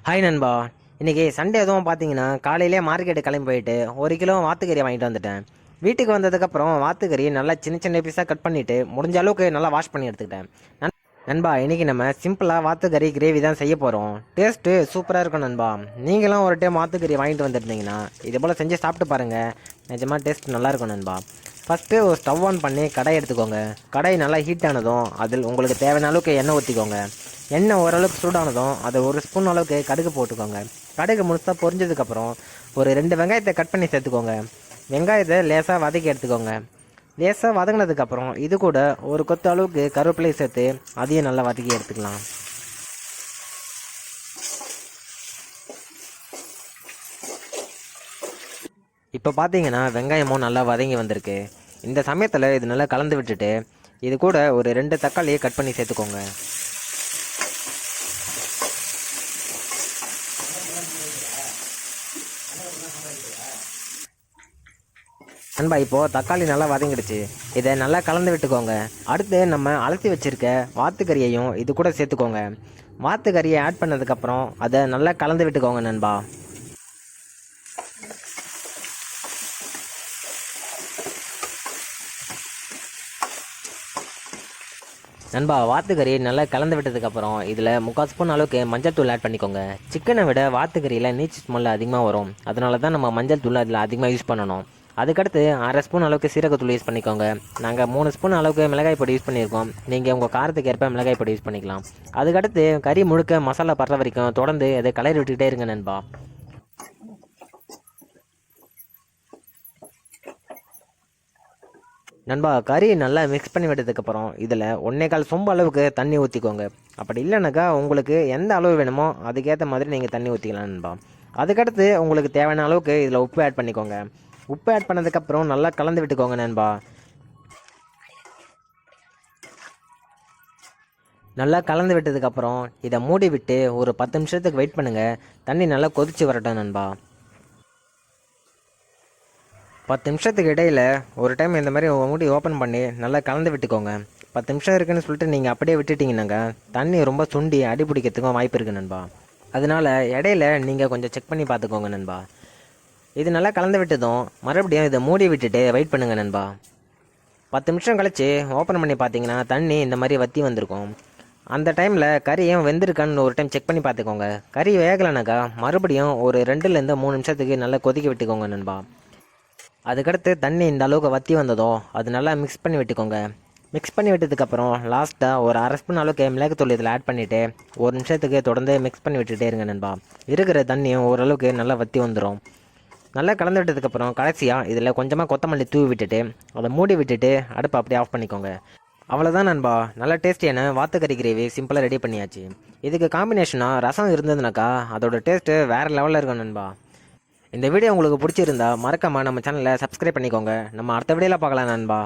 Hi நண்பா. இன்றைக்கி Sunday எதுவும் பார்த்தீங்கன்னா காலையிலே மார்க்கெட்டு கிளம்பி போயிட்டு 1 கிலோ வாத்துக்கறி வாங்கிட்டு வந்துட்டேன். வீட்டுக்கு வந்ததுக்கப்புறம் வாத்துக்கறி நல்லா சின்ன சின்ன பீஸாக கட் பண்ணிவிட்டு முடிஞ்ச அளவுக்கு நல்லா வாஷ் பண்ணி எடுத்துக்கிட்டேன். நண்பா, இன்றைக்கி நம்ம சிம்பிளாக வாத்துக்கறி கிரேவி தான் செய்ய போகிறோம். டேஸ்ட்டு சூப்பராக இருக்கும் நண்பா. நீங்களும் ஒரு டைம் வாத்துக்கறி வாங்கிட்டு வந்துருந்தீங்கன்னா இது போல் செஞ்சு சாப்பிட்டு பாருங்கள். நிஜமாக டேஸ்ட் நல்லாயிருக்கும் நண்பா. ஃபஸ்ட்டு ஒரு ஸ்டவ் ஆன் பண்ணி கடாய் எடுத்துக்கோங்க. கடாய் நல்லா ஹீட் ஆனதும் அதில் உங்களுக்கு தேவையான அளவுக்கு எண்ணெய் ஊற்றிக்கோங்க. எண்ணெய் ஓரளவுக்கு சூடானதும் அதை ஒரு ஸ்பூன் அளவுக்கு கடுகு போட்டுக்கோங்க. கடுகு முழுசாக பொரிஞ்சதுக்கப்புறம் ஒரு 2 வெங்காயத்தை கட் பண்ணி சேர்த்துக்கோங்க. வெங்காயத்தை லேசாக வதக்கி எடுத்துக்கோங்க. லேசாக வதங்கினதுக்கப்புறம் இது கூட ஒரு கொத்து அளவுக்கு கருவேப்பிலை சேர்த்து அதையும் நல்லா வதக்கி எடுத்துக்கலாம். இப்போ பார்த்தீங்கன்னா வெங்காயமும் நல்லா வதங்கி வந்திருக்கு. இந்த சமயத்தில் இது நல்லா கலந்து விட்டுட்டு இது கூட ஒரு 2 தக்காளியை கட் பண்ணி சேர்த்துக்கோங்க. நண்பா, இப்போது தக்காளி நல்லா வதங்கிடுச்சு. இதை நல்லா கலந்து விட்டுக்கோங்க. அடுத்து நம்ம அலசி வச்சுருக்க வாத்துக்கறியையும் இது கூட சேர்த்துக்கோங்க. வாத்துக்கறியை ஆட் பண்ணதுக்கப்புறம் அதை நல்லா கலந்து விட்டுக்கோங்க நண்பா. நண்பா, வாத்துக்கறி நல்லா கலந்து விட்டதுக்கப்புறம் இதில் 3/4 ஸ்பூன் அளவுக்கு மஞ்சள் தூள் ஆட் பண்ணிக்கோங்க. சிக்கனை விட வாத்துக்கறியில் நீச்சு ஸ்மெல் அதிகமாக வரும். அதனால தான் நம்ம மஞ்சள் தூள் அதில் அதிகமாக யூஸ் பண்ணணும். அதுக்கடுத்து 1/2 ஸ்பூன் அளவுக்கு சீரகத்தூள் யூஸ் பண்ணிக்கோங்க. நாங்கள் 3 ஸ்பூன் அளவுக்கு மிளகாய் பொடி யூஸ் பண்ணியிருக்கோம். நீங்கள் உங்கள் காரத்துக்கு ஏற்ப மிளகாய் பொடி யூஸ் பண்ணிக்கலாம். அதுக்கடுத்து கறி முழுக்க மசாலா படுற வரைக்கும் தொடர்ந்து அதை கலரி விட்டுக்கிட்டே இருங்க நண்பா. நண்பா, கறி நல்லா மிக்ஸ் பண்ணி விட்டதுக்கப்புறம் இதில் 1/4 சொம்பு அளவுக்கு தண்ணி ஊற்றிக்கோங்க. அப்படி இல்லைனாக்கா உங்களுக்கு எந்த அளவு வேணுமோ அதுக்கேற்ற மாதிரி நீங்கள் தண்ணி ஊற்றிக்கலாம் நண்பா. அதுக்கடுத்து உங்களுக்கு தேவையான அளவுக்கு இதில் உப்பு ஆட் பண்ணிக்கோங்க. உப்பு ஆட் பண்ணதுக்கப்புறம் நல்லா கலந்து விட்டுக்கோங்க நண்பா. நல்லா கலந்து விட்டதுக்கப்புறம் இதை மூடி விட்டு ஒரு 10 நிமிஷத்துக்கு வெயிட் பண்ணுங்கள். தண்ணி நல்லா கொதித்து வரட்டும் நண்பா. 10 நிமிஷத்துக்கு இடையில் ஒரு டைம் இந்த மாதிரி மூடி ஓப்பன் பண்ணி நல்லா கலந்து விட்டுக்கோங்க. 10 நிமிஷம் இருக்குன்னு சொல்லிட்டு நீங்கள் அப்படியே விட்டுட்டிங்கன்னாங்க தண்ணி ரொம்ப சுண்டி அடி பிடிக்கிறதுக்கும் வாய்ப்பு இருக்குது நண்பா. அதனால் இடையில நீங்கள் கொஞ்சம் செக் பண்ணி பார்த்துக்கோங்க நண்பா. இது நல்லா கலந்து விட்டதும் மறுபடியும் இதை மூடி விட்டுட்டு வெயிட் பண்ணுங்கள் நண்பா. 10 நிமிஷம் கழித்து ஓப்பன் பண்ணி பார்த்தீங்கன்னா தண்ணி இந்த மாதிரி வற்றி வந்திருக்கும். அந்த டைமில் கறியும் வெந்திருக்கான்னு ஒரு டைம் செக் பண்ணி பார்த்துக்கோங்க. கறி வேகலைனாக்கா மறுபடியும் ஒரு 2லேருந்து 3 நிமிஷத்துக்கு நல்லா கொதிக்க விட்டுக்கோங்க நண்பா. அதுக்கடுத்து தண்ணி இந்த அளவுக்கு வற்றி வந்ததோ அது நல்லா மிக்ஸ் பண்ணி விட்டுக்கோங்க. மிக்ஸ் பண்ணி விட்டதுக்கப்புறம் லாஸ்ட்டாக ஒரு 1/2 ஸ்பூன் அளவுக்கு மிளகுத்தூள் இதில் ஆட் பண்ணிவிட்டு 1 நிமிஷத்துக்கு தொடர்ந்து மிக்ஸ் பண்ணி விட்டுட்டே இருங்க நண்பா. இருக்கிற தண்ணியும் ஓரளவுக்கு நல்லா வற்றி வந்துடும். நல்லா கலந்து விட்டதுக்கப்புறம் கடைசியாக இதில் கொஞ்சமாக கொத்தமல்லி தூவி விட்டுட்டு அதை மூடி விட்டுட்டு அடுப்பை அப்படியே ஆஃப் பண்ணிக்கோங்க. அவ்வளோதான் நண்பா, நல்ல டேஸ்டியான வாத்துக்கறி கிரேவி சிம்பிளாக ரெடி பண்ணியாச்சு. இதுக்கு காம்பினேஷனாக ரசம் இருந்ததுனாக்கா அதோட டேஸ்ட்டு வேறு லெவலில் இருக்கும் நண்பா. இந்த வீடியோ உங்களுக்கு பிடிச்சிருந்தா மறக்காமல் நம்ம சேனலை சப்ஸ்கிரைப் பண்ணிக்கோங்க. நம்ம அடுத்த வீடியோவில் பார்க்கலாம் நண்பா.